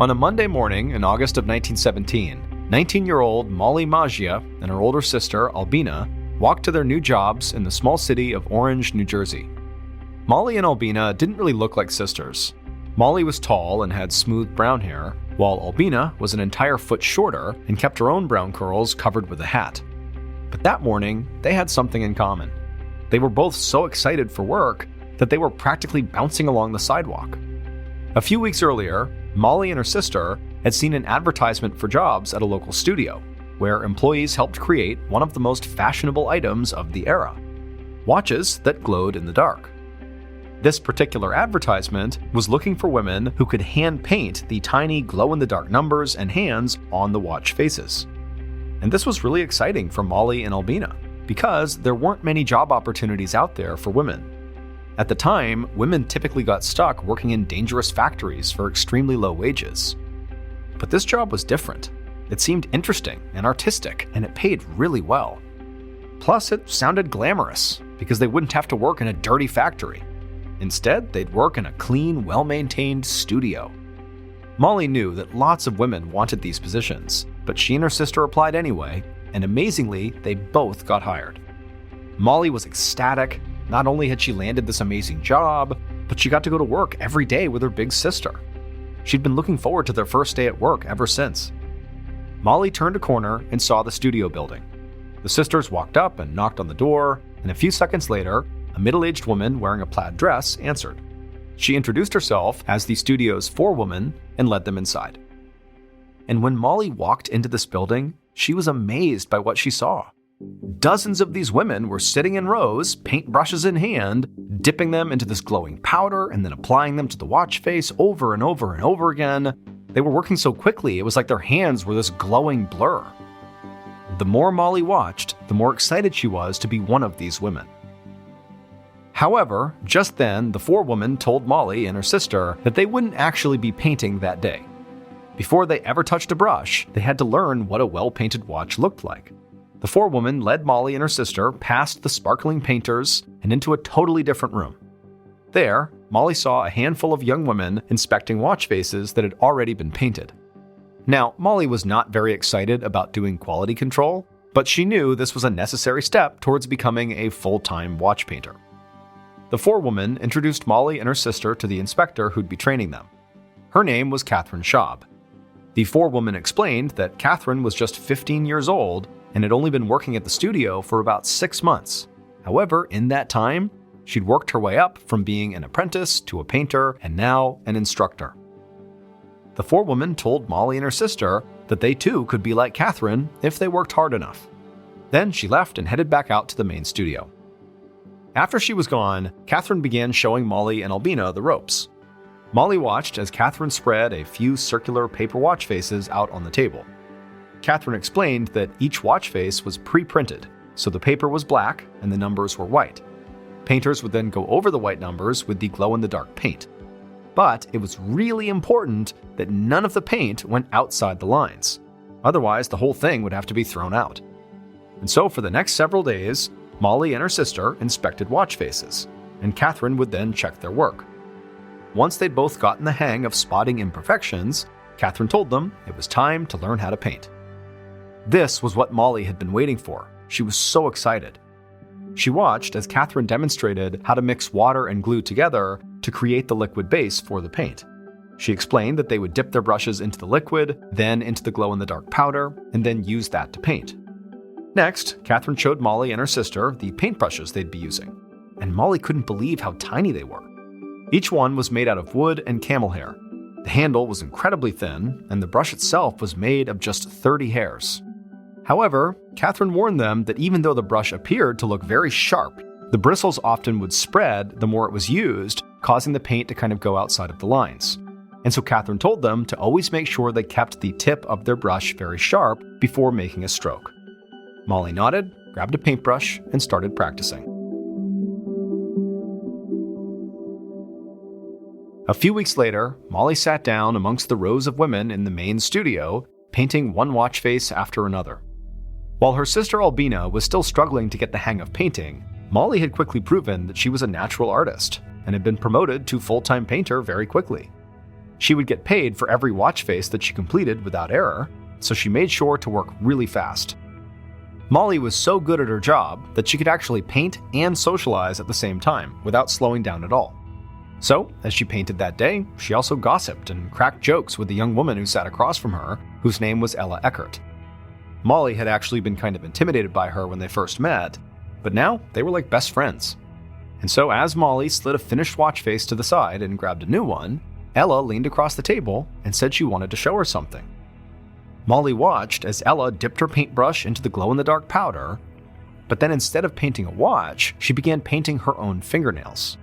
On a Monday morning in August of 1917, 19-year-old Molly Maggia and her older sister, Albina, walked to their new jobs in the small city of Orange, New Jersey. Molly and Albina didn't really look like sisters. Molly was tall and had smooth brown hair, while Albina was an entire foot shorter and kept her own brown curls covered with a hat. But that morning, they had something in common. They were both so excited for work that they were practically bouncing along the sidewalk. A few weeks earlier, Molly and her sister had seen an advertisement for jobs at a local studio, where employees helped create one of the most fashionable items of the era: watches that glowed in the dark. This particular advertisement was looking for women who could hand paint the tiny glow-in-the-dark numbers and hands on the watch faces. And this was really exciting for Molly and Albina, because there weren't many job opportunities out there for women. At the time, women typically got stuck working in dangerous factories for extremely low wages. But this job was different. It seemed interesting and artistic, and it paid really well. Plus, it sounded glamorous, because they wouldn't have to work in a dirty factory. Instead, they'd work in a clean, well-maintained studio. Molly knew that lots of women wanted these positions, but she and her sister applied anyway, and amazingly, they both got hired. Molly was ecstatic. Not only had she landed this amazing job, but she got to go to work every day with her big sister. She'd been looking forward to their first day at work ever since. Molly turned a corner and saw the studio building. The sisters walked up and knocked on the door, and a few seconds later, a middle-aged woman wearing a plaid dress answered. She introduced herself as the studio's forewoman and led them inside. And when Molly walked into this building, she was amazed by what she saw. Dozens of these women were sitting in rows, paintbrushes in hand, dipping them into this glowing powder and then applying them to the watch face over and over and over again. They were working so quickly, it was like their hands were this glowing blur. The more Molly watched, the more excited she was to be one of these women. However, just then, the forewoman told Molly and her sister that they wouldn't actually be painting that day. Before they ever touched a brush, they had to learn what a well-painted watch looked like. The forewoman led Molly and her sister past the sparkling painters and into a totally different room. There, Molly saw a handful of young women inspecting watch faces that had already been painted. Now, Molly was not very excited about doing quality control, but she knew this was a necessary step towards becoming a full-time watch painter. The forewoman introduced Molly and her sister to the inspector who'd be training them. Her name was Catherine Schaub. The forewoman explained that Catherine was just 15 years old and had only been working at the studio for about 6 months. However, in that time, she'd worked her way up from being an apprentice to a painter and now an instructor. The forewoman told Molly and her sister that they too could be like Catherine if they worked hard enough. Then she left and headed back out to the main studio. After she was gone, Catherine began showing Molly and Albina the ropes. Molly watched as Catherine spread a few circular paper watch faces out on the table. Catherine explained that each watch face was pre-printed, so the paper was black and the numbers were white. Painters would then go over the white numbers with the glow-in-the-dark paint. But it was really important that none of the paint went outside the lines. Otherwise, the whole thing would have to be thrown out. And so for the next several days, Molly and her sister inspected watch faces, and Catherine would then check their work. Once they'd both gotten the hang of spotting imperfections, Catherine told them it was time to learn how to paint. This was what Molly had been waiting for. She was so excited. She watched as Catherine demonstrated how to mix water and glue together to create the liquid base for the paint. She explained that they would dip their brushes into the liquid, then into the glow-in-the-dark powder, and then use that to paint. Next, Catherine showed Molly and her sister the paintbrushes they'd be using, and Molly couldn't believe how tiny they were. Each one was made out of wood and camel hair. The handle was incredibly thin, and the brush itself was made of just 30 hairs. However, Catherine warned them that even though the brush appeared to look very sharp, the bristles often would spread the more it was used, causing the paint to kind of go outside of the lines. And so Catherine told them to always make sure they kept the tip of their brush very sharp before making a stroke. Molly nodded, grabbed a paintbrush, and started practicing. A few weeks later, Molly sat down amongst the rows of women in the main studio, painting one watch face after another. While her sister Albina was still struggling to get the hang of painting, Molly had quickly proven that she was a natural artist and had been promoted to full-time painter very quickly. She would get paid for every watch face that she completed without error, so she made sure to work really fast. Molly was so good at her job that she could actually paint and socialize at the same time without slowing down at all. So, as she painted that day, she also gossiped and cracked jokes with the young woman who sat across from her, whose name was Ella Eckert. Molly had actually been kind of intimidated by her when they first met, but now they were like best friends. And so as Molly slid a finished watch face to the side and grabbed a new one, Ella leaned across the table and said she wanted to show her something. Molly watched as Ella dipped her paintbrush into the glow-in-the-dark powder, but then instead of painting a watch, she began painting her own fingernails.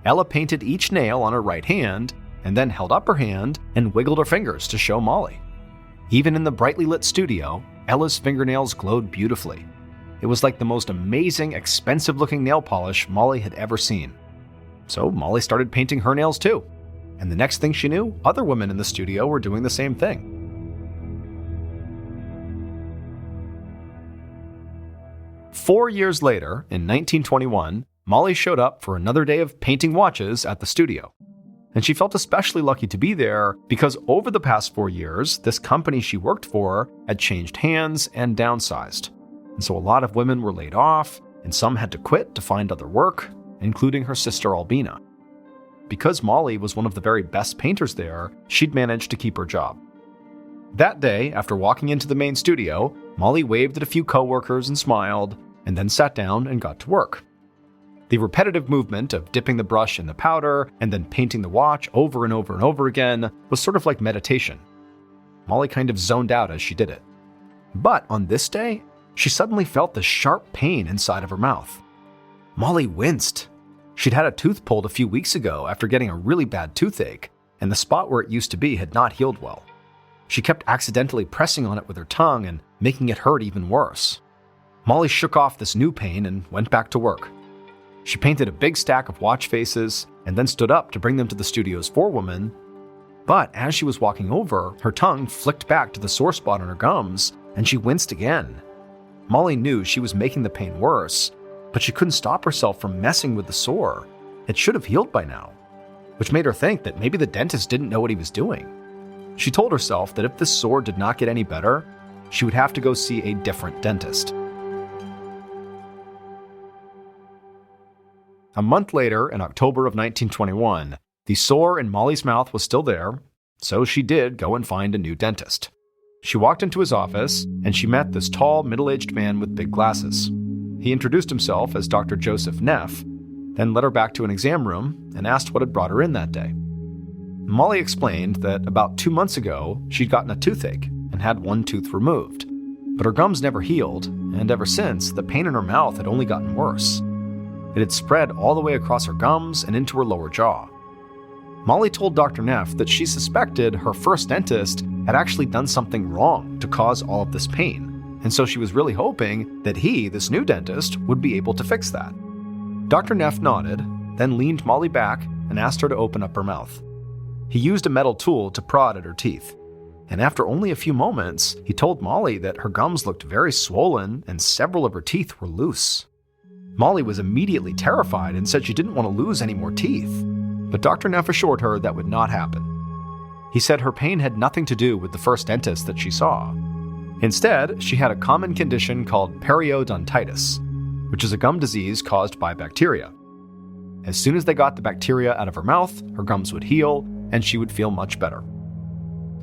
Ella painted each nail on her right hand, and then held up her hand and wiggled her fingers to show Molly. Even in the brightly lit studio, Ella's fingernails glowed beautifully. It was like the most amazing, expensive-looking nail polish Molly had ever seen. So Molly started painting her nails too, and the next thing she knew, other women in the studio were doing the same thing. Four years later, in 1921, Molly showed up for another day of painting watches at the studio. And she felt especially lucky to be there because over the past 4 years, this company she worked for had changed hands and downsized. And so a lot of women were laid off, and some had to quit to find other work, including her sister Albina. Because Molly was one of the very best painters there, she'd managed to keep her job. That day, after walking into the main studio, Molly waved at a few coworkers and smiled, and then sat down and got to work. The repetitive movement of dipping the brush in the powder and then painting the watch over and over and over again was sort of like meditation. Molly kind of zoned out as she did it. But on this day, she suddenly felt this sharp pain inside of her mouth. Molly winced. She'd had a tooth pulled a few weeks ago after getting a really bad toothache, and the spot where it used to be had not healed well. She kept accidentally pressing on it with her tongue and making it hurt even worse. Molly shook off this new pain and went back to work. She painted a big stack of watch faces and then stood up to bring them to the studio's forewoman. But as she was walking over, her tongue flicked back to the sore spot on her gums, and she winced again. Molly knew she was making the pain worse, but she couldn't stop herself from messing with the sore. It should have healed by now, which made her think that maybe the dentist didn't know what he was doing. She told herself that if this sore did not get any better, she would have to go see a different dentist. A month later, in October of 1921, the sore in Molly's mouth was still there, so she did go and find a new dentist. She walked into his office, and she met this tall, middle-aged man with big glasses. He introduced himself as Dr. Joseph Neff, then led her back to an exam room and asked what had brought her in that day. Molly explained that about 2 months ago, she'd gotten a toothache and had one tooth removed, but her gums never healed, and ever since, the pain in her mouth had only gotten worse. It had spread all the way across her gums and into her lower jaw. Molly told Dr. Neff that she suspected her first dentist had actually done something wrong to cause all of this pain, and so she was really hoping that he, this new dentist, would be able to fix that. Dr. Neff nodded, then leaned Molly back and asked her to open up her mouth. He used a metal tool to prod at her teeth, and after only a few moments, he told Molly that her gums looked very swollen and several of her teeth were loose. Molly was immediately terrified and said she didn't want to lose any more teeth, but Dr. Neff assured her that would not happen. He said her pain had nothing to do with the first dentist that she saw. Instead, she had a common condition called periodontitis, which is a gum disease caused by bacteria. As soon as they got the bacteria out of her mouth, her gums would heal, and she would feel much better.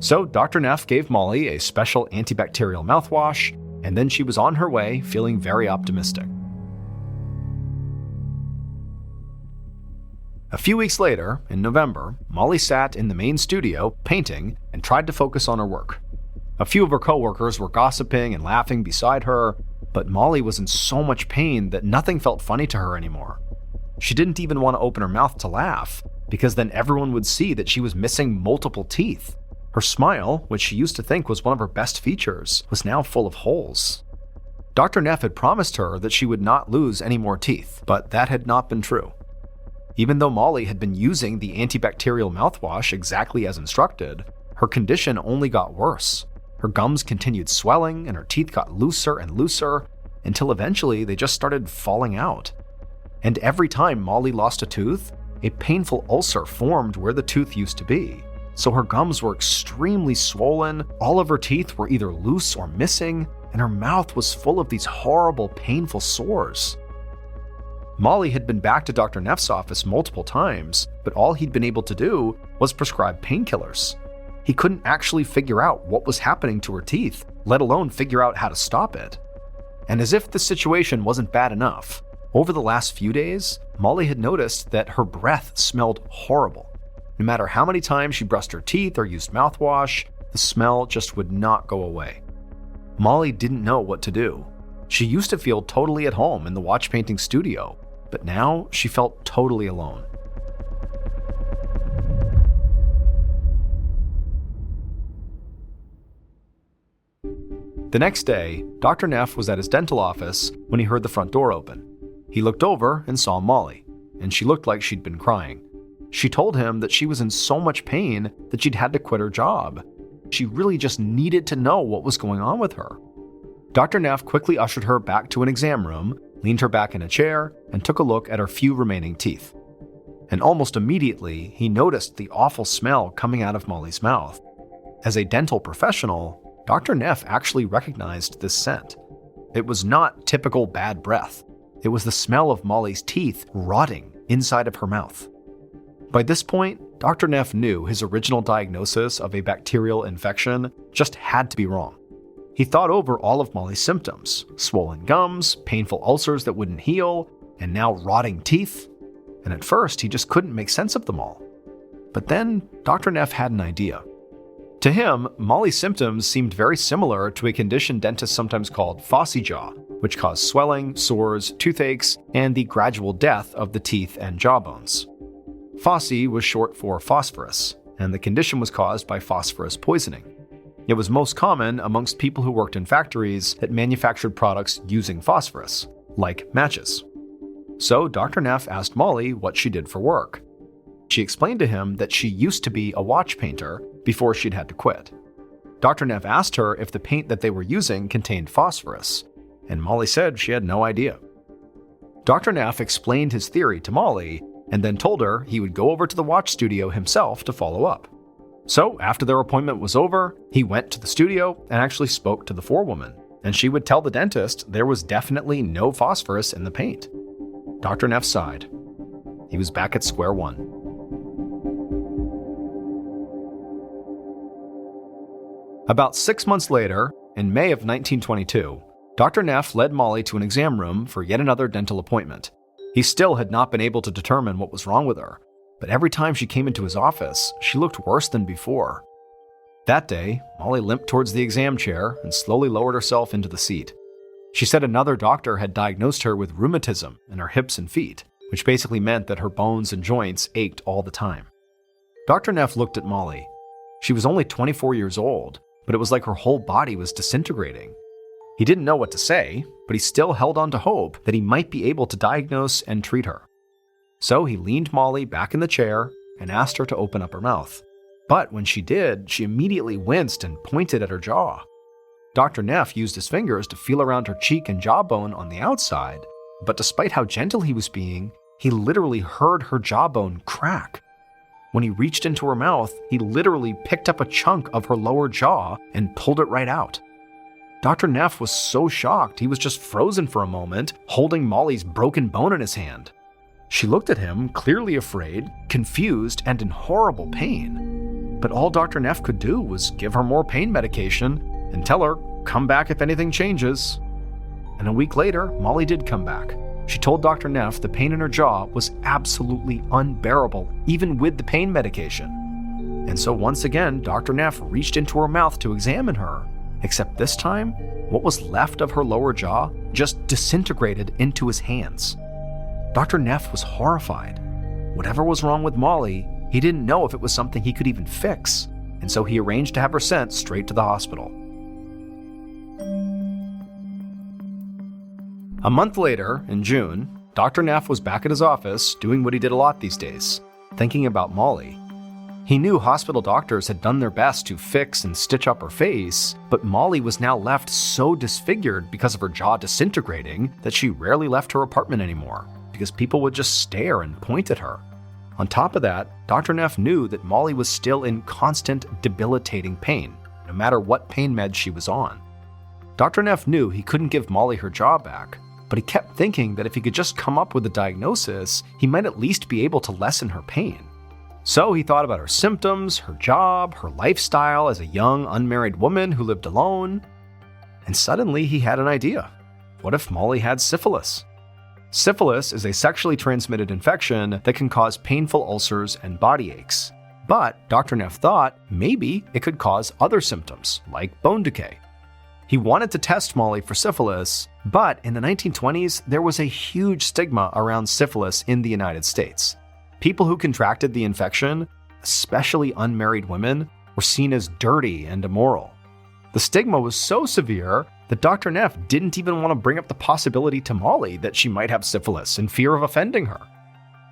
So Dr. Neff gave Molly a special antibacterial mouthwash, and then she was on her way feeling very optimistic. A few weeks later, in November, Molly sat in the main studio painting and tried to focus on her work. A few of her coworkers were gossiping and laughing beside her, but Molly was in so much pain that nothing felt funny to her anymore. She didn't even want to open her mouth to laugh, because then everyone would see that she was missing multiple teeth. Her smile, which she used to think was one of her best features, was now full of holes. Dr. Neff had promised her that she would not lose any more teeth, but that had not been true. Even though Molly had been using the antibacterial mouthwash exactly as instructed, her condition only got worse. Her gums continued swelling and her teeth got looser and looser until eventually they just started falling out. And every time Molly lost a tooth, a painful ulcer formed where the tooth used to be. so her gums were extremely swollen, all of her teeth were either loose or missing, and her mouth was full of these horrible, painful sores. Molly had been back to Dr. Neff's office multiple times, but all he'd been able to do was prescribe painkillers. He couldn't actually figure out what was happening to her teeth, let alone figure out how to stop it. And as if the situation wasn't bad enough, over the last few days, Molly had noticed that her breath smelled horrible. No matter how many times she brushed her teeth or used mouthwash, the smell just would not go away. Molly didn't know what to do. She used to feel totally at home in the watch painting studio, but now she felt totally alone. The next day, Dr. Neff was at his dental office when he heard the front door open. He looked over and saw Molly, and she looked like she'd been crying. She told him that she was in so much pain that she'd had to quit her job. She really just needed to know what was going on with her. Dr. Neff quickly ushered her back to an exam room, leaned her back in a chair, and took a look at her few remaining teeth. And almost immediately, he noticed the awful smell coming out of Molly's mouth. As a dental professional, Dr. Neff actually recognized this scent. It was not typical bad breath. It was the smell of Molly's teeth rotting inside of her mouth. By this point, Dr. Neff knew his original diagnosis of a bacterial infection just had to be wrong. He thought over all of Molly's symptoms: swollen gums, painful ulcers that wouldn't heal, and now rotting teeth. And at first, he just couldn't make sense of them all. But then, Dr. Neff had an idea. To him, Molly's symptoms seemed very similar to a condition dentists sometimes called phossy jaw, which caused swelling, sores, toothaches, and the gradual death of the teeth and jawbones. Phossy was short for phosphorus, and the condition was caused by phosphorus poisoning. It was most common amongst people who worked in factories that manufactured products using phosphorus, like matches. So Dr. Neff asked Molly what she did for work. She explained to him that she used to be a watch painter before she'd had to quit. Dr. Neff asked her if the paint that they were using contained phosphorus, and Molly said she had no idea. Dr. Neff explained his theory to Molly and then told her he would go over to the watch studio himself to follow up. So after their appointment was over, he went to the studio and actually spoke to the forewoman, and she would tell the dentist there was definitely no phosphorus in the paint. Dr. Neff sighed. He was back at square one. About 6 months later, in May of 1922, Dr. Neff led Molly to an exam room for yet another dental appointment. He still had not been able to determine what was wrong with her, but every time she came into his office, she looked worse than before. That day, Molly limped towards the exam chair and slowly lowered herself into the seat. She said another doctor had diagnosed her with rheumatism in her hips and feet, which basically meant that her bones and joints ached all the time. Dr. Neff looked at Molly. She was only 24 years old, but it was like her whole body was disintegrating. He didn't know what to say, but he still held on to hope that he might be able to diagnose and treat her. So he leaned Molly back in the chair and asked her to open up her mouth. But when she did, she immediately winced and pointed at her jaw. Dr. Neff used his fingers to feel around her cheek and jawbone on the outside, but despite how gentle he was being, he literally heard her jawbone crack. When he reached into her mouth, he literally picked up a chunk of her lower jaw and pulled it right out. Dr. Neff was so shocked he was just frozen for a moment, holding Molly's broken bone in his hand. She looked at him, clearly afraid, confused, and in horrible pain. But all Dr. Neff could do was give her more pain medication and tell her, "Come back if anything changes." And a week later, Molly did come back. She told Dr. Neff the pain in her jaw was absolutely unbearable, even with the pain medication. And so once again, Dr. Neff reached into her mouth to examine her, except this time, what was left of her lower jaw just disintegrated into his hands. Dr. Neff was horrified. Whatever was wrong with Molly, he didn't know if it was something he could even fix, and so he arranged to have her sent straight to the hospital. A month later, in June, Dr. Neff was back at his office doing what he did a lot these days, thinking about Molly. He knew hospital doctors had done their best to fix and stitch up her face, but Molly was now left so disfigured because of her jaw disintegrating that she rarely left her apartment anymore, because people would just stare and point at her. On top of that, Dr. Neff knew that Molly was still in constant, debilitating pain, no matter what pain meds she was on. Dr. Neff knew he couldn't give Molly her job back, but he kept thinking that if he could just come up with a diagnosis, he might at least be able to lessen her pain. So he thought about her symptoms, her job, her lifestyle as a young, unmarried woman who lived alone. And suddenly he had an idea. What if Molly had syphilis? Syphilis is a sexually transmitted infection that can cause painful ulcers and body aches. But Dr. Neff thought maybe it could cause other symptoms, like bone decay. He wanted to test Molly for syphilis, but in the 1920s, there was a huge stigma around syphilis in the United States. People who contracted the infection, especially unmarried women, were seen as dirty and immoral. The stigma was so severe that Dr. Neff didn't even want to bring up the possibility to Molly that she might have syphilis in fear of offending her.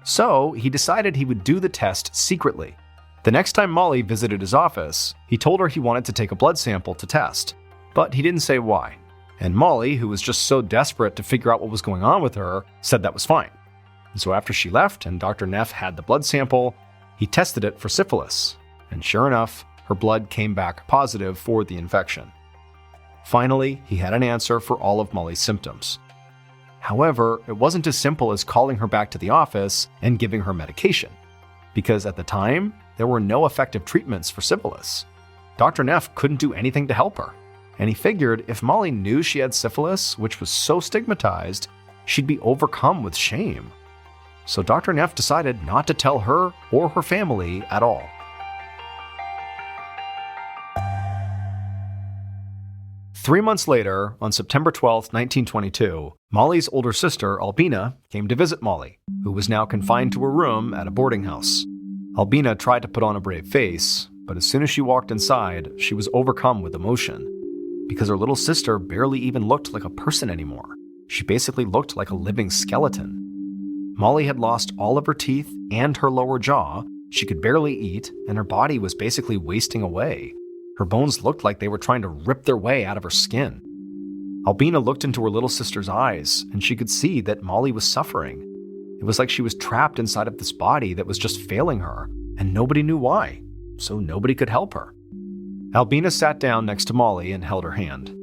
So he decided he would do the test secretly. The next time Molly visited his office, he told her he wanted to take a blood sample to test, but he didn't say why. And Molly, who was just so desperate to figure out what was going on with her, said that was fine. And so after she left and Dr. Neff had the blood sample, he tested it for syphilis. And sure enough, her blood came back positive for the infection. Finally, he had an answer for all of Molly's symptoms. However, it wasn't as simple as calling her back to the office and giving her medication, because at the time, there were no effective treatments for syphilis. Dr. Neff couldn't do anything to help her, and he figured if Molly knew she had syphilis, which was so stigmatized, she'd be overcome with shame. So Dr. Neff decided not to tell her or her family at all. Three months later, on September 12, 1922, Molly's older sister, Albina, came to visit Molly, who was now confined to a room at a boarding house. Albina tried to put on a brave face, but as soon as she walked inside, she was overcome with emotion, because her little sister barely even looked like a person anymore. She basically looked like a living skeleton. Molly had lost all of her teeth and her lower jaw, she could barely eat, and her body was basically wasting away. Her bones looked like they were trying to rip their way out of her skin. Albina looked into her little sister's eyes, and she could see that Molly was suffering. It was like she was trapped inside of this body that was just failing her, and nobody knew why, so nobody could help her. Albina sat down next to Molly and held her hand.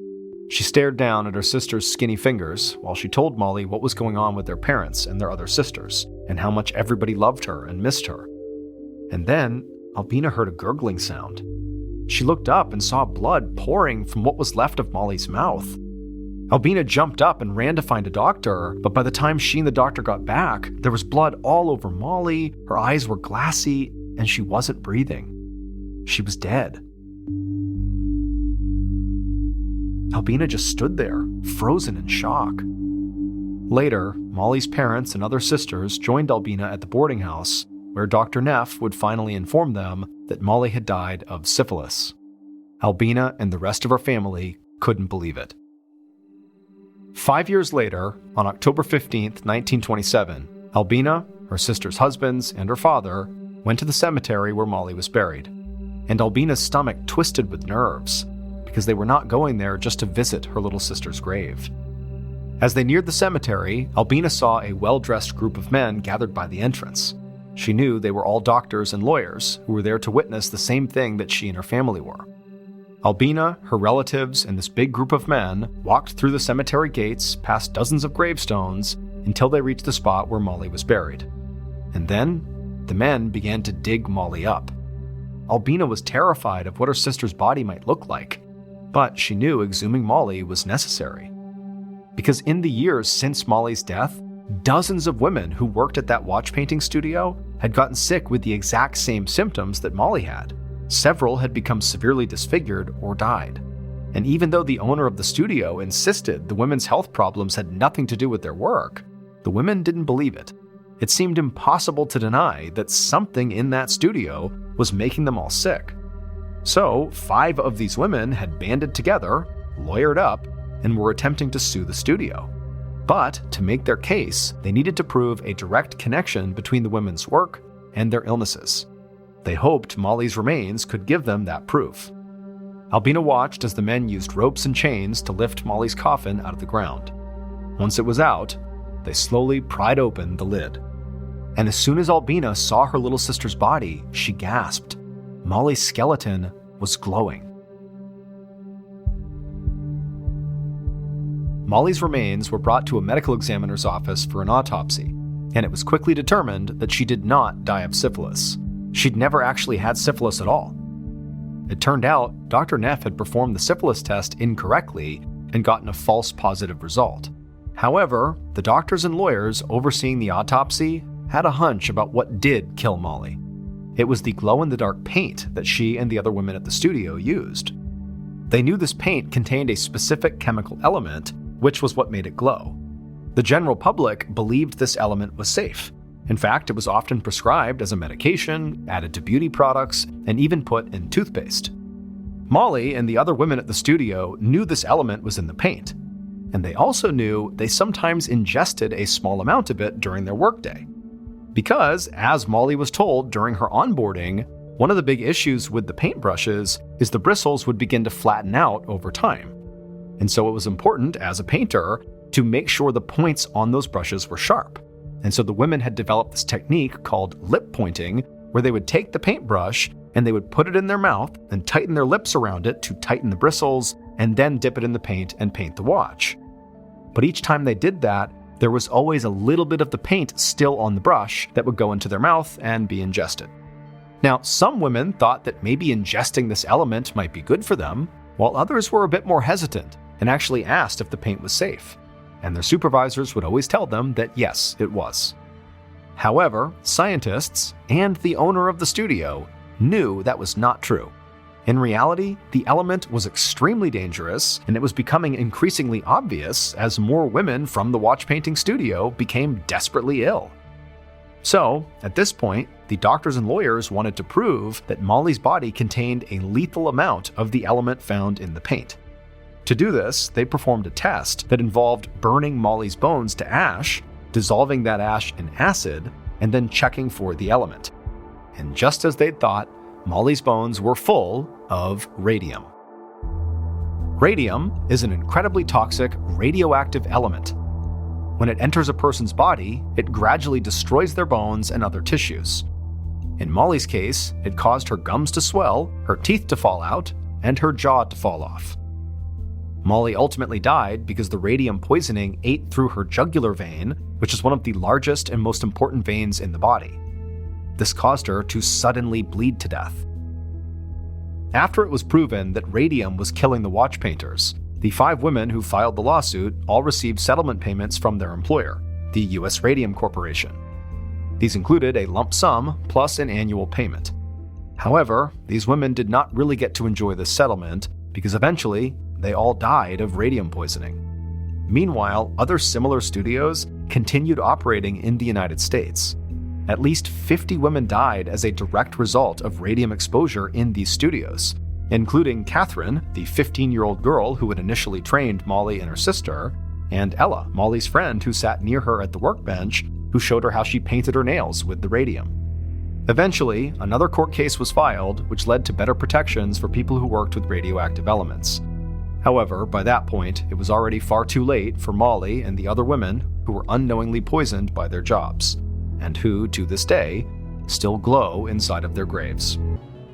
She stared down at her sister's skinny fingers while she told Molly what was going on with their parents and their other sisters, and how much everybody loved her and missed her. And then, Albina heard a gurgling sound. She looked up and saw blood pouring from what was left of Molly's mouth. Albina jumped up and ran to find a doctor, but by the time she and the doctor got back, there was blood all over Molly, her eyes were glassy, and she wasn't breathing. She was dead. Albina just stood there, frozen in shock. Later, Molly's parents and other sisters joined Albina at the boarding house, where Dr. Neff would finally inform them that Molly had died of syphilis. Albina and the rest of her family couldn't believe it. 5 years later, on October 15, 1927, Albina, her sister's husbands, and her father went to the cemetery where Molly was buried. And Albina's stomach twisted with nerves, because they were not going there just to visit her little sister's grave. As they neared the cemetery, Albina saw a well-dressed group of men gathered by the entrance. She knew they were all doctors and lawyers who were there to witness the same thing that she and her family were. Albina, her relatives, and this big group of men walked through the cemetery gates past dozens of gravestones until they reached the spot where Molly was buried. And then, the men began to dig Molly up. Albina was terrified of what her sister's body might look like, but she knew exhuming Molly was necessary. Because in the years since Molly's death, dozens of women who worked at that watch painting studio had gotten sick with the exact same symptoms that Molly had. Several had become severely disfigured or died. And even though the owner of the studio insisted the women's health problems had nothing to do with their work, the women didn't believe it. It seemed impossible to deny that something in that studio was making them all sick. So, 5 of these women had banded together, lawyered up, and were attempting to sue the studio. But to make their case, they needed to prove a direct connection between the women's work and their illnesses. They hoped Molly's remains could give them that proof. Albina watched as the men used ropes and chains to lift Molly's coffin out of the ground. Once it was out, they slowly pried open the lid. And as soon as Albina saw her little sister's body, she gasped. Molly's skeleton was glowing. Molly's remains were brought to a medical examiner's office for an autopsy, and it was quickly determined that she did not die of syphilis. She'd never actually had syphilis at all. It turned out Dr. Neff had performed the syphilis test incorrectly and gotten a false positive result. However, the doctors and lawyers overseeing the autopsy had a hunch about what did kill Molly. It was the glow-in-the-dark paint that she and the other women at the studio used. They knew this paint contained a specific chemical element, which was what made it glow. The general public believed this element was safe. In fact, it was often prescribed as a medication, added to beauty products, and even put in toothpaste. Molly and the other women at the studio knew this element was in the paint, and they also knew they sometimes ingested a small amount of it during their workday. Because, as Molly was told during her onboarding, one of the big issues with the paintbrushes is the bristles would begin to flatten out over time. And so it was important, as a painter, to make sure the points on those brushes were sharp. And so the women had developed this technique called lip pointing, where they would take the paintbrush and they would put it in their mouth and tighten their lips around it to tighten the bristles, and then dip it in the paint and paint the watch. But each time they did that, there was always a little bit of the paint still on the brush that would go into their mouth and be ingested. Now, some women thought that maybe ingesting this element might be good for them, while others were a bit more hesitant and actually asked if the paint was safe. And their supervisors would always tell them that yes, it was. However, scientists and the owner of the studio knew that was not true. In reality, the element was extremely dangerous, and it was becoming increasingly obvious as more women from the watch painting studio became desperately ill. So, at this point, the doctors and lawyers wanted to prove that Molly's body contained a lethal amount of the element found in the paint. To do this, they performed a test that involved burning Molly's bones to ash, dissolving that ash in acid, and then checking for the element. And just as they'd thought, Molly's bones were full of radium. Radium is an incredibly toxic radioactive element. When it enters a person's body, it gradually destroys their bones and other tissues. In Molly's case, it caused her gums to swell, her teeth to fall out, and her jaw to fall off. Molly ultimately died because the radium poisoning ate through her jugular vein, which is one of the largest and most important veins in the body. This caused her to suddenly bleed to death. After it was proven that radium was killing the watch painters, the 5 women who filed the lawsuit all received settlement payments from their employer, the U.S. Radium Corporation. These included a lump sum plus an annual payment. However, these women did not really get to enjoy this settlement because eventually they all died of radium poisoning. Meanwhile, other similar studios continued operating in the United States. At least 50 women died as a direct result of radium exposure in these studios, including Catherine, the 15-year-old girl who had initially trained Molly and her sister, and Ella, Molly's friend who sat near her at the workbench, who showed her how she painted her nails with the radium. Eventually, another court case was filed, which led to better protections for people who worked with radioactive elements. However, by that point, it was already far too late for Molly and the other women who were unknowingly poisoned by their jobs, and who, to this day, still glow inside of their graves.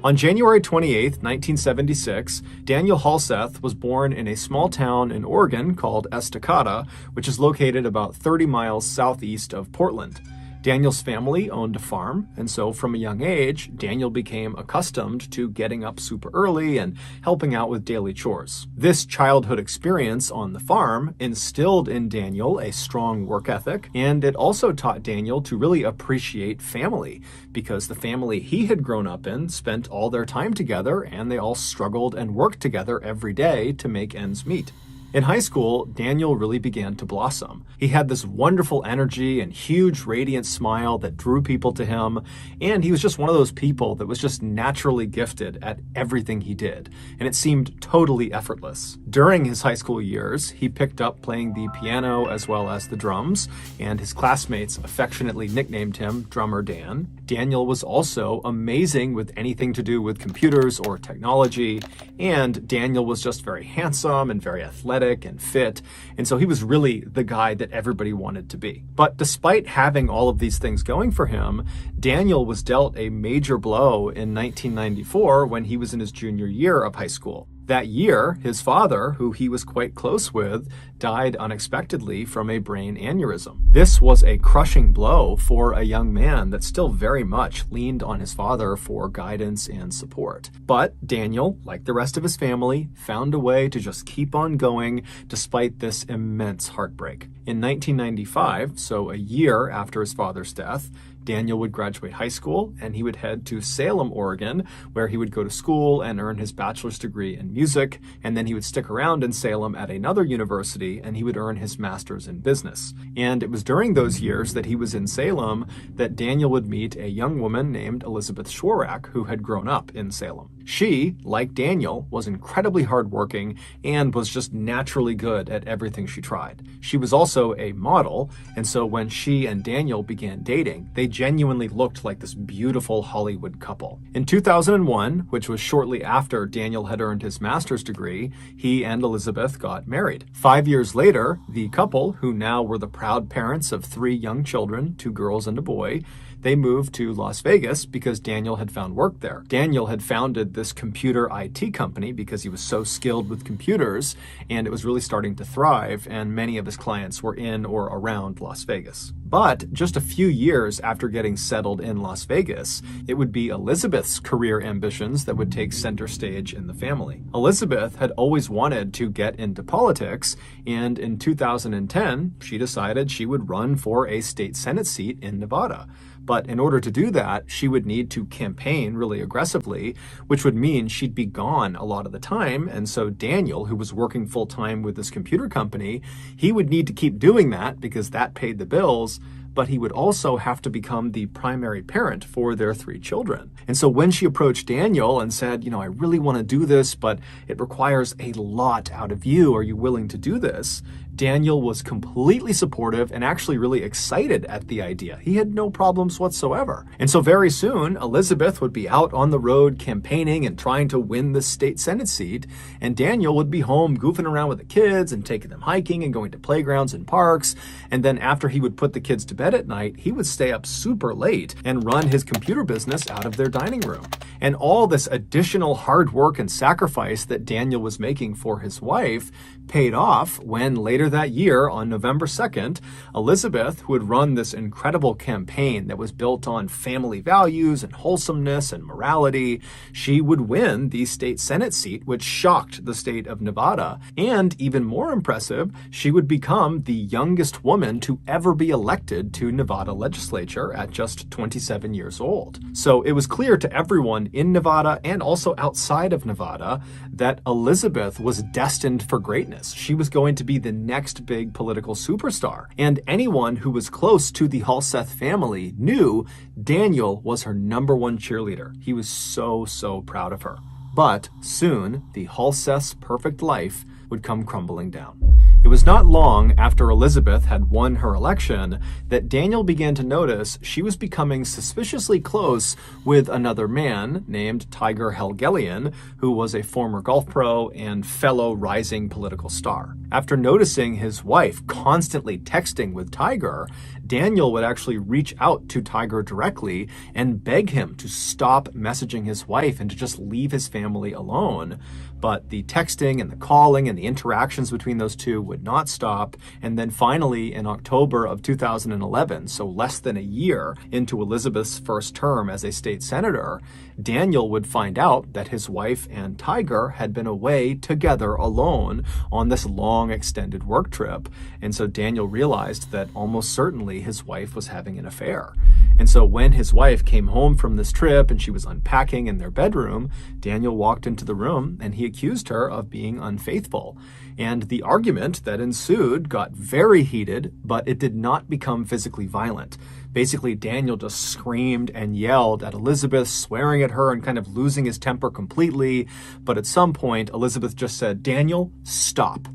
On January 28, 1976, Daniel Halseth was born in a small town in Oregon called Estacada, which is located about 30 miles southeast of Portland. Daniel's family owned a farm, and so from a young age, Daniel became accustomed to getting up super early and helping out with daily chores. This childhood experience on the farm instilled in Daniel a strong work ethic, and it also taught Daniel to really appreciate family, because the family he had grown up in spent all their time together, and they all struggled and worked together every day to make ends meet. In high school, Daniel really began to blossom. He had this wonderful energy and huge radiant smile that drew people to him, and he was just one of those people that was just naturally gifted at everything he did, and it seemed totally effortless. During his high school years, he picked up playing the piano as well as the drums, and his classmates affectionately nicknamed him Drummer Dan. Daniel was also amazing with anything to do with computers or technology, And Daniel was just very handsome and very athletic and fit. And so he was really the guy that everybody wanted to be. But despite having all of these things going for him, Daniel was dealt a major blow in 1994 when he was in his junior year of high school. That year, his father, who he was quite close with, died unexpectedly from a brain aneurysm. This was a crushing blow for a young man that still very much leaned on his father for guidance and support. But Daniel, like the rest of his family, found a way to just keep on going despite this immense heartbreak. In 1995, so a year after his father's death, Daniel would graduate high school and he would head to Salem, Oregon, where he would go to school and earn his bachelor's degree in music, and then he would stick around in Salem at another university and he would earn his master's in business. And it was during those years that he was in Salem that Daniel would meet a young woman named Elizabeth Schwarak, who had grown up in Salem. She, like Daniel, was incredibly hardworking and was just naturally good at everything she tried. She was also a model, and so when she and Daniel began dating, they genuinely looked like this beautiful Hollywood couple. In 2001, which was shortly after Daniel had earned his master's degree, he and Elizabeth got married. 5 years later, the couple, who now were the proud parents of 3 young children, 2 girls and a boy, they moved to Las Vegas because Daniel had found work there. Daniel had founded this computer IT company because he was so skilled with computers, and it was really starting to thrive, and many of his clients were in or around Las Vegas. But just a few years after getting settled in Las Vegas, it would be Elizabeth's career ambitions that would take center stage in the family. Elizabeth had always wanted to get into politics, and in 2010, she decided she would run for a state Senate seat in Nevada. But in order to do that, she would need to campaign really aggressively, which would mean she'd be gone a lot of the time. And so Daniel, who was working full-time with this computer company, he would need to keep doing that because that paid the bills, but he would also have to become the primary parent for their 3 children. And so when she approached Daniel and said, I really want to do this, but it requires a lot out of you. Are you willing to do this? Daniel was completely supportive and actually really excited at the idea. He had no problems whatsoever. And so very soon, Elizabeth would be out on the road campaigning and trying to win the state Senate seat, and Daniel would be home goofing around with the kids and taking them hiking and going to playgrounds and parks. And then after he would put the kids to bed at night, he would stay up super late and run his computer business out of their dining room. And all this additional hard work and sacrifice that Daniel was making for his wife paid off when later that year, on November 2nd, Elizabeth, who had run this incredible campaign that was built on family values and wholesomeness and morality, she would win the state Senate seat, which shocked the state of Nevada. And even more impressive, she would become the youngest woman to ever be elected to Nevada legislature at just 27 years old. So it was clear to everyone in Nevada and also outside of Nevada that Elizabeth was destined for greatness. She was going to be the next big political superstar. And anyone who was close to the Halseth family knew Daniel was her #1 cheerleader. He was so proud of her. But soon, the Halseth's perfect life would come crumbling down. It was not long after Elizabeth had won her election that Daniel began to notice she was becoming suspiciously close with another man named Tiger Helgelian, who was a former golf pro and fellow rising political star. After noticing his wife constantly texting with Tiger, Daniel would actually reach out to Tiger directly and beg him to stop messaging his wife and to just leave his family alone. But the texting and the calling and the interactions between those two would not stop. And then finally, in October of 2011, so less than a year into Elizabeth's first term as a state senator, Daniel would find out that his wife and Tiger had been away together alone on this long extended work trip. And so Daniel realized that almost certainly his wife was having an affair. And so when his wife came home from this trip and she was unpacking in their bedroom, Daniel walked into the room and he accused her of being unfaithful. And the argument that ensued got very heated, but it did not become physically violent. Basically, Daniel just screamed and yelled at Elizabeth, swearing at her and kind of losing his temper completely. But at some point, Elizabeth just said, "Daniel, stop."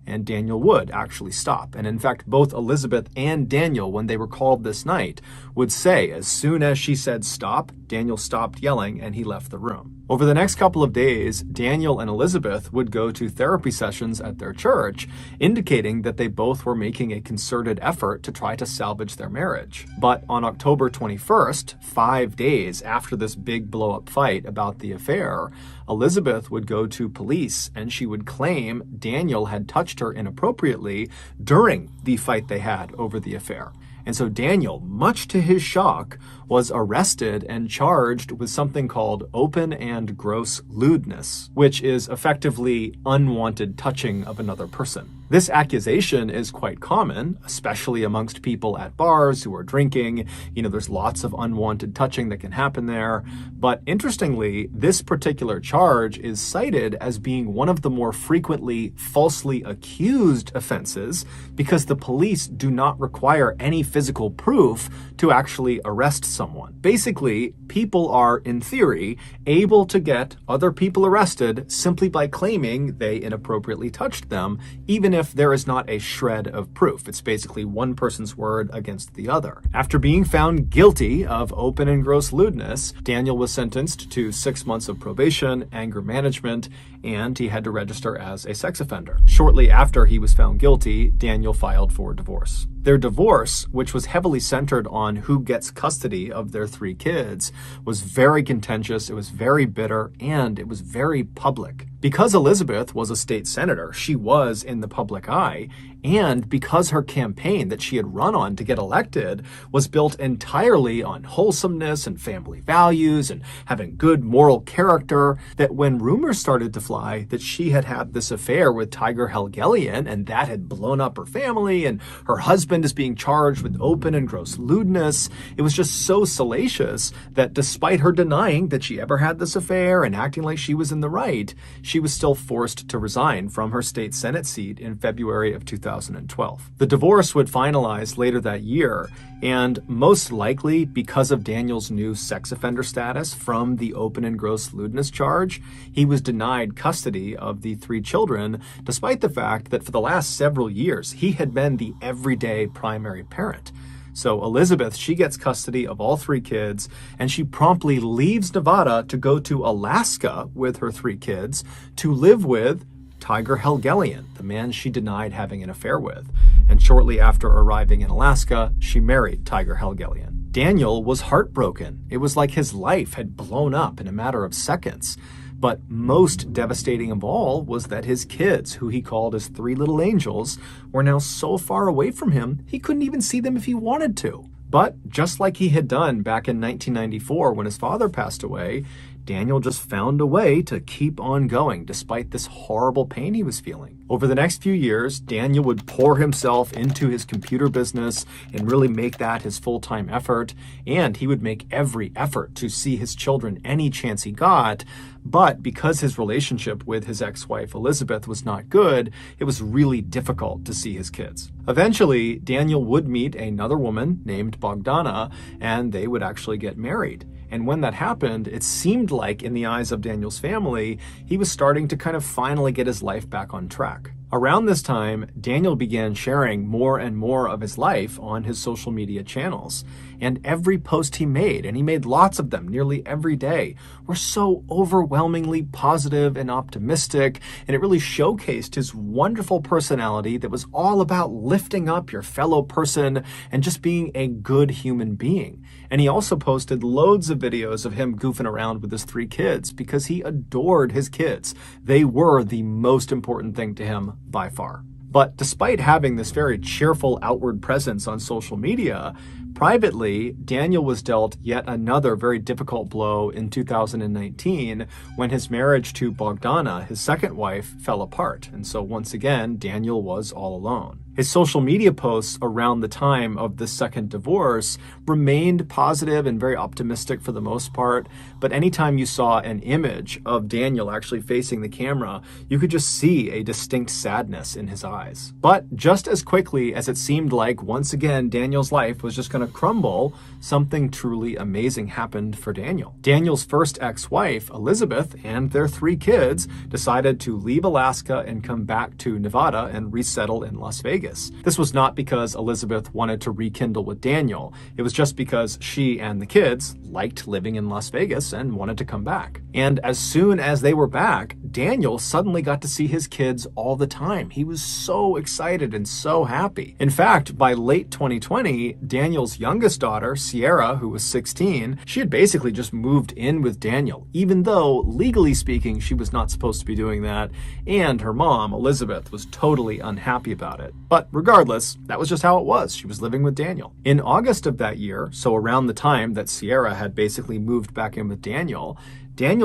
And Daniel would actually stop. And in fact, both Elizabeth and Daniel, when they were called this night, would say as soon as she said stop, Daniel stopped yelling and he left the room. Over the next couple of days, Daniel and Elizabeth would go to therapy sessions at their church, indicating that they both were making a concerted effort to try to salvage their marriage. But on October 21st, 5 days after this big blow-up fight about the affair, Elizabeth would go to police and she would claim Daniel had touched her inappropriately during the fight they had over the affair. And so Daniel, much to his shock, was arrested and charged with something called open and gross lewdness, which is effectively unwanted touching of another person. This accusation is quite common, especially amongst people at bars who are drinking. There's lots of unwanted touching that can happen there. But interestingly, this particular charge is cited as being one of the more frequently falsely accused offenses because the police do not require any physical proof to actually arrest someone. Basically, people are, in theory, able to get other people arrested simply by claiming they inappropriately touched them, even if there is not a shred of proof. It's basically one person's word against the other. After being found guilty of open and gross lewdness, Daniel was sentenced to 6 months of probation, anger management, and he had to register as a sex offender. Shortly after he was found guilty, Daniel filed for divorce. Their divorce, which was heavily centered on who gets custody of their 3 kids, was very contentious, it was very bitter, and it was very public. Because Elizabeth was a state senator, she was in the public eye, and because her campaign that she had run on to get elected was built entirely on wholesomeness and family values and having good moral character, that when rumors started to fly that she had had this affair with Tiger Helgelien and that had blown up her family and her husband is being charged with open and gross lewdness, it was just so salacious that despite her denying that she ever had this affair and acting like she was in the right, she was still forced to resign from her state Senate seat in February of 2012. The divorce would finalize later that year, and most likely because of Daniel's new sex offender status from the open and gross lewdness charge, he was denied custody of the 3 children, despite the fact that for the last several years, he had been the everyday primary parent. So Elizabeth, she gets custody of all 3 kids, and she promptly leaves Nevada to go to Alaska with her 3 kids to live with Tiger Helgelien, the man she denied having an affair with. And shortly after arriving in Alaska, she married Tiger Helgelien. Daniel was heartbroken. It was like his life had blown up in a matter of seconds. But most devastating of all was that his kids, who he called his 3 little angels, were now so far away from him, he couldn't even see them if he wanted to. But just like he had done back in 1994 when his father passed away, Daniel just found a way to keep on going despite this horrible pain he was feeling. Over the next few years, Daniel would pour himself into his computer business and really make that his full-time effort, and he would make every effort to see his children any chance he got. But because his relationship with his ex-wife Elizabeth was not good, it was really difficult to see his kids. Eventually, Daniel would meet another woman named Bogdana, and they would actually get married. And when that happened, it seemed like, in the eyes of Daniel's family, he was starting to kind of finally get his life back on track. Around this time, Daniel began sharing more and more of his life on his social media channels. And every post he made, and he made lots of them nearly every day, were so overwhelmingly positive and optimistic, and it really showcased his wonderful personality that was all about lifting up your fellow person and just being a good human being. And he also posted loads of videos of him goofing around with his 3 kids because he adored his kids. They were the most important thing to him by far. But despite having this very cheerful outward presence on social media, privately, Daniel was dealt yet another very difficult blow in 2019 when his marriage to Bogdana, his second wife, fell apart. And so once again, Daniel was all alone. His social media posts around the time of the second divorce remained positive and very optimistic for the most part, but anytime you saw an image of Daniel actually facing the camera, you could just see a distinct sadness in his eyes. But just as quickly as it seemed like once again Daniel's life was just going to crumble, something truly amazing happened for Daniel. Daniel's first ex-wife, Elizabeth, and their 3 kids decided to leave Alaska and come back to Nevada and resettle in Las Vegas. This was not because Elizabeth wanted to rekindle with Daniel. It was just because she and the kids liked living in Las Vegas and wanted to come back. And as soon as they were back, Daniel suddenly got to see his kids all the time. He was so excited and so happy. In fact, by late 2020, Daniel's youngest daughter, Sierra, who was 16, she had basically just moved in with Daniel, even though, legally speaking, she was not supposed to be doing that, and her mom, Elizabeth, was totally unhappy about it. But regardless, that was just how it was. She was living with Daniel. In August of that year, so around the time that Sierra had basically moved back in with Daniel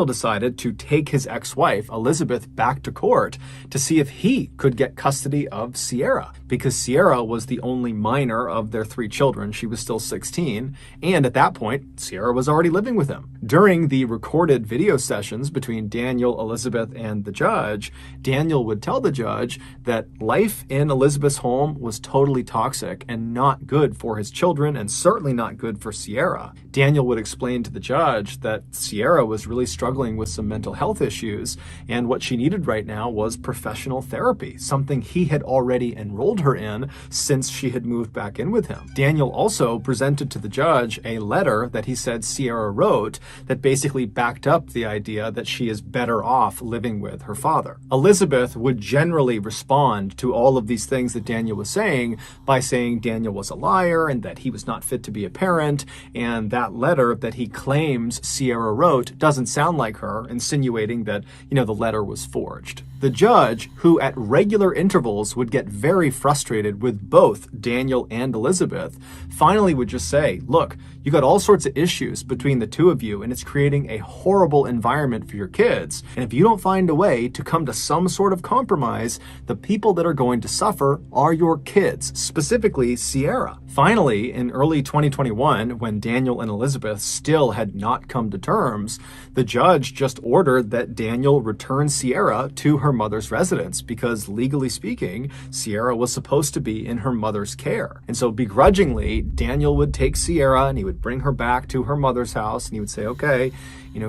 decided to take his ex-wife, Elizabeth, back to court to see if he could get custody of Sierra, because Sierra was the only minor of their 3 children. She was still 16, and at that point, Sierra was already living with him. During the recorded video sessions between Daniel, Elizabeth, and the judge, Daniel would tell the judge that life in Elizabeth's home was totally toxic and not good for his children, and certainly not good for Sierra. Daniel would explain to the judge that Sierra was really struggling with some mental health issues, and what she needed right now was professional therapy, something he had already enrolled her in since she had moved back in with him. Daniel also presented to the judge a letter that he said Sierra wrote that basically backed up the idea that she is better off living with her father. Elizabeth would generally respond to all of these things that Daniel was saying by saying Daniel was a liar and that he was not fit to be a parent, and that letter that he claims Sierra wrote doesn't sound like her, insinuating that, the letter was forged. The judge, who at regular intervals would get very frustrated with both Daniel and Elizabeth, finally would just say, look, you got all sorts of issues between the 2 of you, and it's creating a horrible environment for your kids. And if you don't find a way to come to some sort of compromise, the people that are going to suffer are your kids, specifically Sierra. Finally, in early 2021, when Daniel and Elizabeth still had not come to terms, the judge just ordered that Daniel return Sierra to her mother's residence because, legally speaking, Sierra was supposed to be in her mother's care. And so begrudgingly, Daniel would take Sierra and he would bring her back to her mother's house and he would say, okay,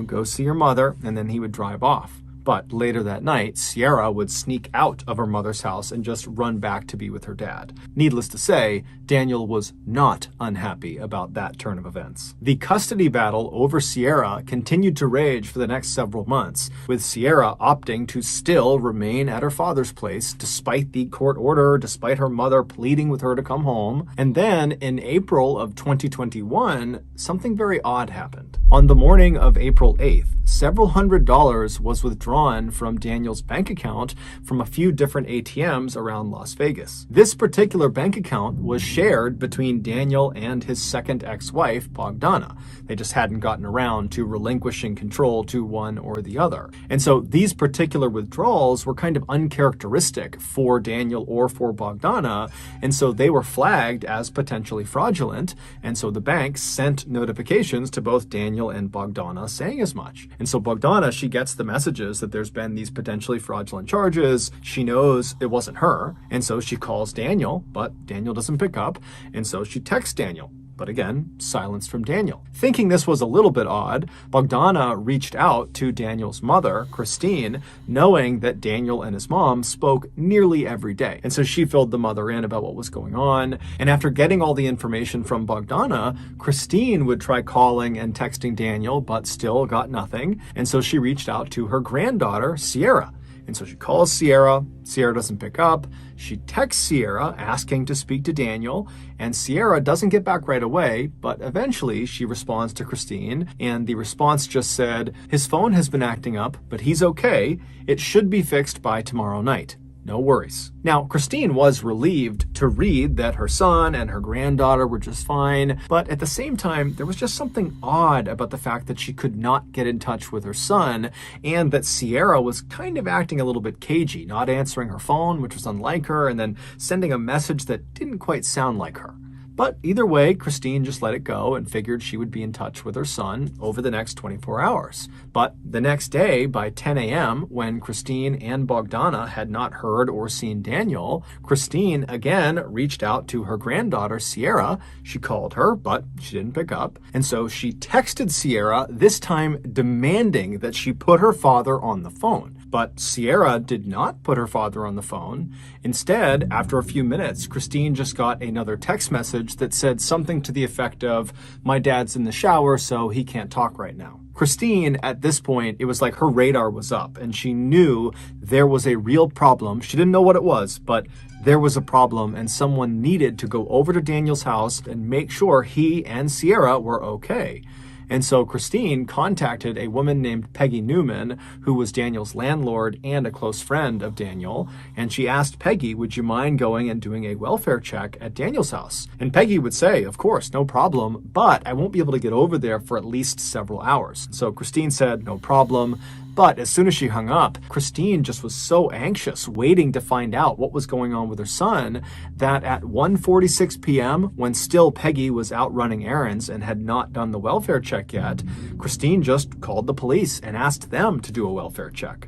go see your mother, and then he would drive off. But later that night, Sierra would sneak out of her mother's house and just run back to be with her dad. Needless to say, Daniel was not unhappy about that turn of events. The custody battle over Sierra continued to rage for the next several months, with Sierra opting to still remain at her father's place despite the court order, despite her mother pleading with her to come home. And then in April of 2021, something very odd happened. On the morning of April 8th, several $100s was withdrawn from Daniel's bank account from a few different ATMs around Las Vegas. This particular bank account was shared between Daniel and his second ex-wife, Bogdana. They just hadn't gotten around to relinquishing control to one or the other. And so these particular withdrawals were kind of uncharacteristic for Daniel or for Bogdana, and so they were flagged as potentially fraudulent, and so the bank sent notifications to both Daniel and Bogdana saying as much. And so Bogdana, she gets the messages that there's been these potentially fraudulent charges. She knows it wasn't her, and so she calls Daniel, but Daniel doesn't pick up, and so she texts Daniel. But again, silence from Daniel. Thinking this was a little bit odd, Bogdana reached out to Daniel's mother, Christine, knowing that Daniel and his mom spoke nearly every day. And so she filled the mother in about what was going on. And after getting all the information from Bogdana, Christine would try calling and texting Daniel, but still got nothing. And so she reached out to her granddaughter, Sierra. And so she calls Sierra. Sierra doesn't pick up. She texts Sierra asking to speak to Daniel, and Sierra doesn't get back right away, but eventually she responds to Christine, and the response just said, his phone has been acting up, but he's okay. It should be fixed by tomorrow night. No worries. Now, Christine was relieved to read that her son and her granddaughter were just fine, but at the same time, there was just something odd about the fact that she could not get in touch with her son, and that Sierra was kind of acting a little bit cagey, not answering her phone, which was unlike her, and then sending a message that didn't quite sound like her. But either way, Christine just let it go and figured she would be in touch with her son over the next 24 hours. But the next day, by 10 a.m., when Christine and Bogdana had not heard or seen Daniel, Christine again reached out to her granddaughter, Sierra. She called her, but she didn't pick up. And so she texted Sierra, this time demanding that she put her father on the phone. But Sierra did not put her father on the phone. Instead, after a few minutes, Christine just got another text message that said something to the effect of, my dad's in the shower, so he can't talk right now. Christine, at this point, it was like her radar was up and she knew there was a real problem. She didn't know what it was, but there was a problem and someone needed to go over to Daniel's house and make sure he and Sierra were okay. And so Christine contacted a woman named Peggy Newman, who was Daniel's landlord and a close friend of Daniel. And she asked Peggy, would you mind going and doing a welfare check at Daniel's house? And Peggy would say, of course, no problem, but I won't be able to get over there for at least several hours. So Christine said, no problem. But as soon as she hung up, Christine just was so anxious, waiting to find out what was going on with her son, that at 1:46 p.m., when still Peggy was out running errands and had not done the welfare check yet, Christine just called the police and asked them to do a welfare check.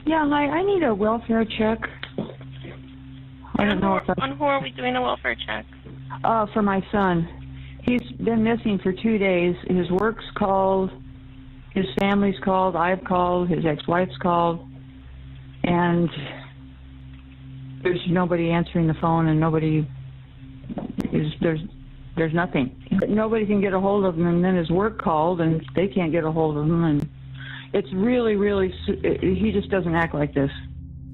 Yeah, hi, I need a welfare check. I don't know on who are we doing a welfare check? For my son. He's been missing for 2 days. His work's called. His family's called, I've called, his ex-wife's called, and there's nobody answering the phone and there's nothing. Nobody can get a hold of him, and then his work called and they can't get a hold of him, and it's really, he just doesn't act like this.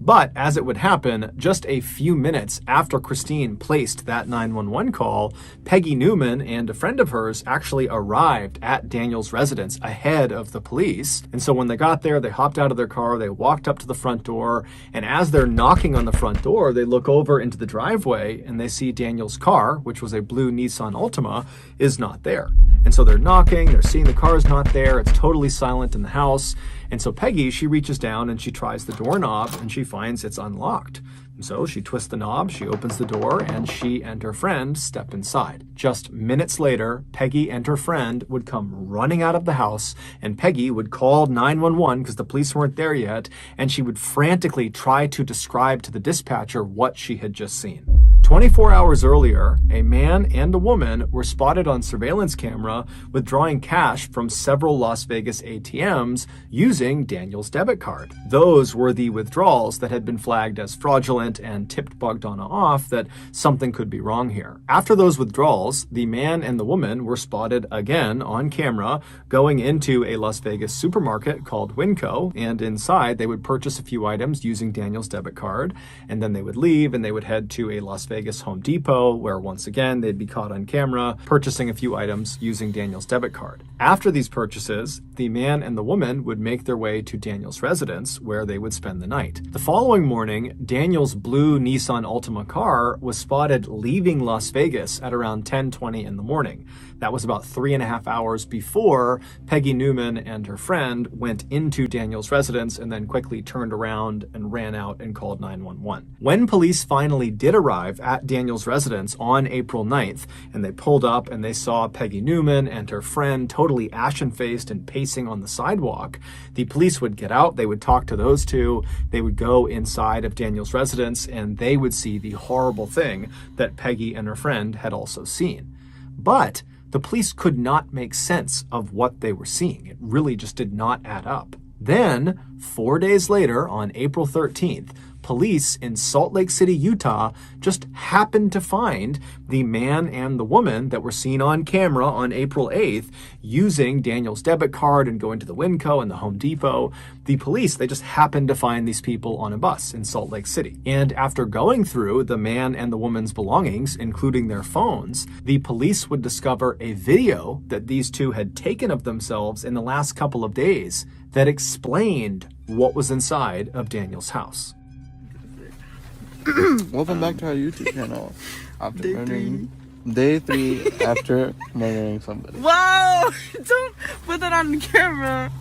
But as it would happen, just a few minutes after Christine placed that 911 call, Peggy Newman and a friend of hers actually arrived at Daniel's residence ahead of the police. And so when they got there, they hopped out of their car, they walked up to the front door, and as they're knocking on the front door, they look over into the driveway and they see Daniel's car, which was a blue Nissan Altima, is not there. And so they're knocking, they're seeing the car's not there, it's totally silent in the house. And so Peggy, she reaches down and she tries the doorknob and she finds it's unlocked. And so she twists the knob, she opens the door, and she and her friend step inside. Just minutes later, Peggy and her friend would come running out of the house, and Peggy would call 911 because the police weren't there yet, and she would frantically try to describe to the dispatcher what she had just seen. 24 hours earlier, a man and a woman were spotted on surveillance camera withdrawing cash from several Las Vegas ATMs using Daniel's debit card. Those were the withdrawals that had been flagged as fraudulent and tipped Bogdana off that something could be wrong here. After those withdrawals, the man and the woman were spotted again on camera going into a Las Vegas supermarket called Winco, and inside they would purchase a few items using Daniel's debit card, and then they would leave and they would head to a Las Vegas Home Depot, where once again they'd be caught on camera purchasing a few items using Daniel's debit card. After these purchases, the man and the woman would make their way to Daniel's residence, where they would spend the night. The following morning, Daniel's blue Nissan Altima car was spotted leaving Las Vegas at around 10:20 in the morning. That was about 3.5 hours before Peggy Newman and her friend went into Daniel's residence and then quickly turned around and ran out and called 911. When police finally did arrive at Daniel's residence on April 9th, and they pulled up and they saw Peggy Newman and her friend totally ashen-faced and pacing on the sidewalk, the police would get out, they would talk to those two, they would go inside of Daniel's residence, and they would see the horrible thing that Peggy and her friend had also seen. But the police could not make sense of what they were seeing. It really just did not add up. Then, 4 days later, on April 13th, police in Salt Lake City, Utah, just happened to find the man and the woman that were seen on camera on April 8th using Daniel's debit card and going to the Winco and the Home Depot. The police, they just happened to find these people on a bus in Salt Lake City. And after going through the man and the woman's belongings, including their phones, the police would discover a video that these two had taken of themselves in the last couple of days that explained what was inside of Daniel's house. Welcome back to our YouTube channel. After Day 3 after murdering somebody. Whoa! Don't put that on the camera.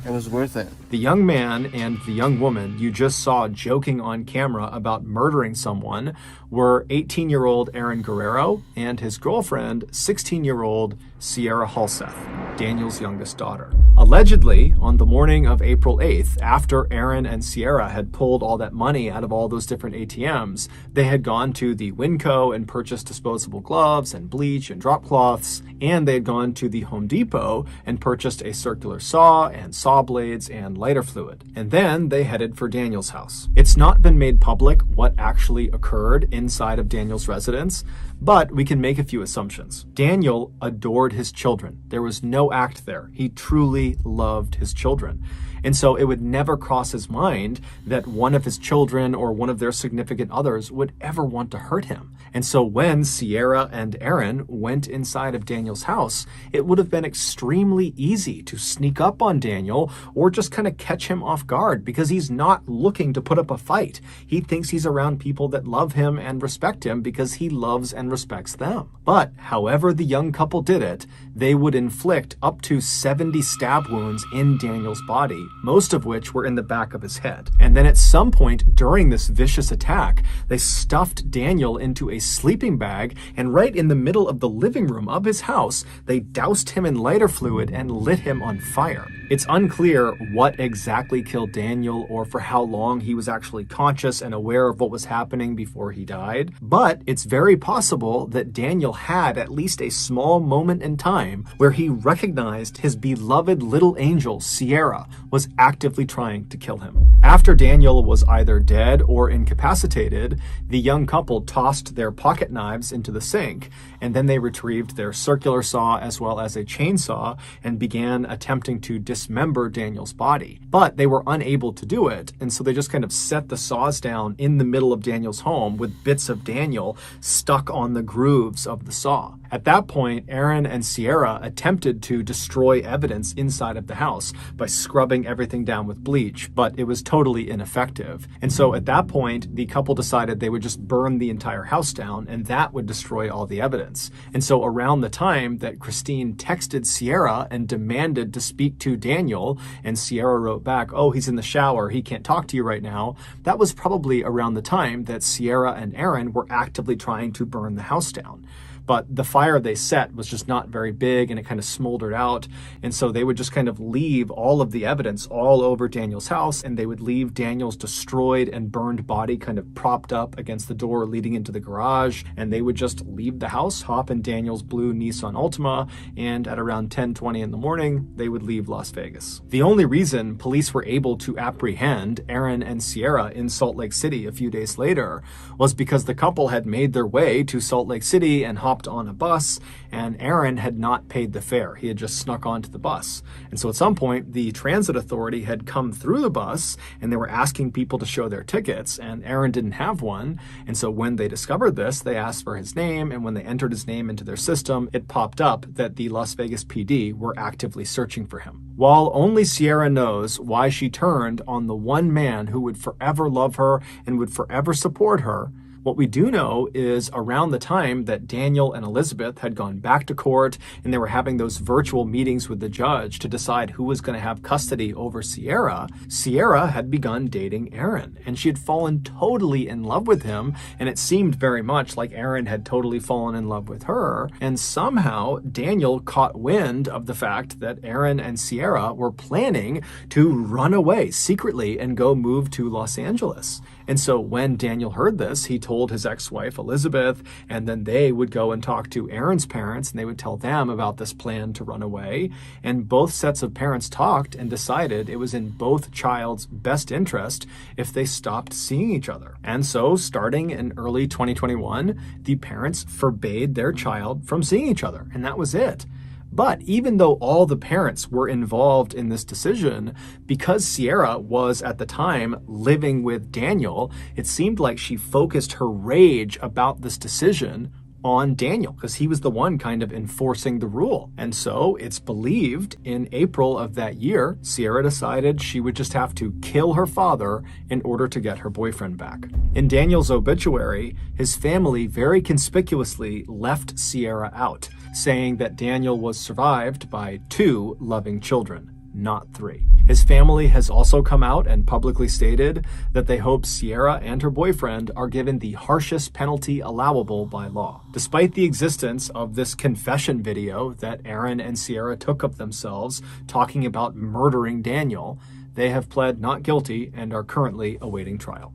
It was worth it. The young man and the young woman you just saw joking on camera about murdering someone were 18-year-old Aaron Guerrero and his girlfriend, 16-year-old Sierra Halseth, Daniel's youngest daughter. Allegedly, on the morning of April 8th, after Aaron and Sierra had pulled all that money out of all those different ATMs, they had gone to the Winco and purchased disposable gloves and bleach and drop cloths, and they had gone to the Home Depot and purchased a circular saw and saw blades and lighter fluid. And then they headed for Daniel's house. It's not been made public what actually occurred inside of Daniel's residence, but we can make a few assumptions. Daniel adored his children. There was no act there. He truly loved his children. And so it would never cross his mind that one of his children or one of their significant others would ever want to hurt him. And so when Sierra and Aaron went inside of Daniel's house, it would have been extremely easy to sneak up on Daniel or just kind of catch him off guard because he's not looking to put up a fight. He thinks he's around people that love him and respect him because he loves and respects them. But however the young couple did it, they would inflict up to 70 stab wounds in Daniel's body, most of which were in the back of his head. And then at some point during this vicious attack, they stuffed Daniel into a sleeping bag, and right in the middle of the living room of his house, they doused him in lighter fluid and lit him on fire. It's unclear what exactly killed Daniel or for how long he was actually conscious and aware of what was happening before he died, but it's very possible that Daniel had at least a small moment in time where he recognized his beloved little angel, Sierra, was actively trying to kill him. After Daniel was either dead or incapacitated, the young couple tossed their pocket knives into the sink, and then they retrieved their circular saw as well as a chainsaw and began attempting to dismember Daniel's body. But they were unable to do it, and so they just kind of set the saws down in the middle of Daniel's home with bits of Daniel stuck on the grooves of the saw. At that point, Aaron and Sierra attempted to destroy evidence inside of the house by scrubbing everything down with bleach, but it was totally ineffective. And so at that point, the couple decided they would just burn the entire house down, and that would destroy all the evidence. And so around the time that Christine texted Sierra and demanded to speak to Daniel, and Sierra wrote back, "Oh, he's in the shower, he can't talk to you right now," that was probably around the time that Sierra and Aaron were actively trying to burn the house down. But the fire they set was just not very big and it kind of smoldered out. And so they would just kind of leave all of the evidence all over Daniel's house, and they would leave Daniel's destroyed and burned body kind of propped up against the door leading into the garage. And they would just leave the house, hop in Daniel's blue Nissan Altima, and at around 10:20 in the morning, they would leave Las Vegas. The only reason police were able to apprehend Aaron and Sierra in Salt Lake City a few days later was because the couple had made their way to Salt Lake City and hopped on a bus, and Aaron had not paid the fare. He had just snuck onto the bus. And so at some point, the transit authority had come through the bus and they were asking people to show their tickets, and Aaron didn't have one. And so when they discovered this, they asked for his name, and when they entered his name into their system, it popped up that the Las Vegas PD were actively searching for him. While only Sierra knows why she turned on the one man who would forever love her and would forever support her, what we do know is around the time that Daniel and Elizabeth had gone back to court and they were having those virtual meetings with the judge to decide who was going to have custody over Sierra, Sierra had begun dating Aaron, and she had fallen totally in love with him, and it seemed very much like Aaron had totally fallen in love with her. And somehow Daniel caught wind of the fact that Aaron and Sierra were planning to run away secretly and go move to Los Angeles. And so when Daniel heard this, he told his ex-wife Elizabeth, and then they would go and talk to Aaron's parents, and they would tell them about this plan to run away. And both sets of parents talked and decided it was in both child's best interest if they stopped seeing each other. And so starting in early 2021, the parents forbade their child from seeing each other, and that was it. But even though all the parents were involved in this decision, because Sierra was at the time living with Daniel, it seemed like she focused her rage about this decision on Daniel, because he was the one kind of enforcing the rule. And so it's believed in April of that year, Sierra decided she would just have to kill her father in order to get her boyfriend back. In Daniel's obituary, his family very conspicuously left Sierra out, saying that Daniel was survived by 2 loving children. not 3. His family has also come out and publicly stated that they hope Sierra and her boyfriend are given the harshest penalty allowable by law. Despite the existence of this confession video that Aaron and Sierra took of themselves talking about murdering Daniel, they have pled not guilty and are currently awaiting trial.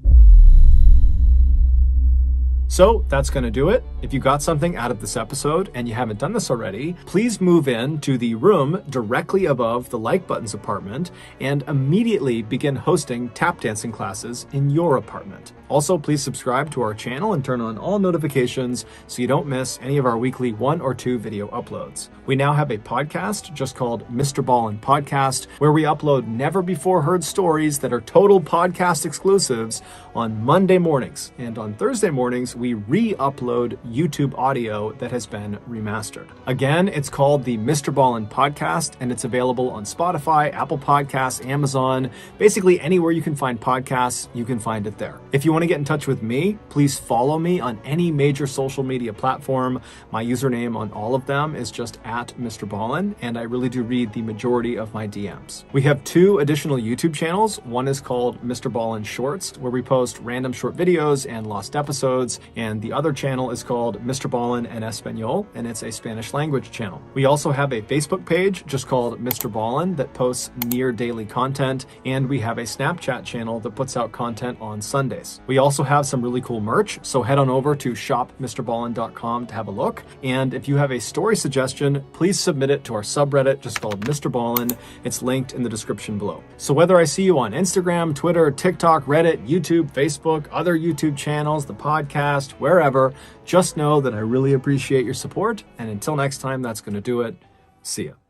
So that's going to do it. If you got something out of this episode and you haven't done this already, please move in to the room directly above the like buttons apartment and immediately begin hosting tap dancing classes in your apartment. Also, please subscribe to our channel and turn on all notifications so you don't miss any of our weekly 1 or 2 video uploads. We now have a podcast just called MrBallen Podcast, where we upload never before heard stories that are total podcast exclusives on Monday mornings. And on Thursday mornings, we re-upload YouTube audio that has been remastered. Again, it's called the MrBallen Podcast, and it's available on Spotify, Apple Podcasts, Amazon, basically anywhere you can find podcasts, you can find it there. If you want to get in touch with me, please follow me on any major social media platform. My username on all of them is just @MrBallen, and I really do read the majority of my DMs. We have 2 additional YouTube channels. One is called MrBallen Shorts, where we post random short videos and lost episodes, and the other channel is called MrBallen en Español, and it's a Spanish language channel. We also have a Facebook page just called MrBallen that posts near daily content, and we have a Snapchat channel that puts out content on Sundays. We also have some really cool merch, so head on over to shopmrballen.com to have a look. And if you have a story suggestion, please submit it to our subreddit just called MrBallen. It's linked in the description below. So whether I see you on Instagram, Twitter, TikTok, Reddit, YouTube, Facebook, other YouTube channels, the podcast, wherever, just know that I really appreciate your support. And until next time, that's going to do it. See ya.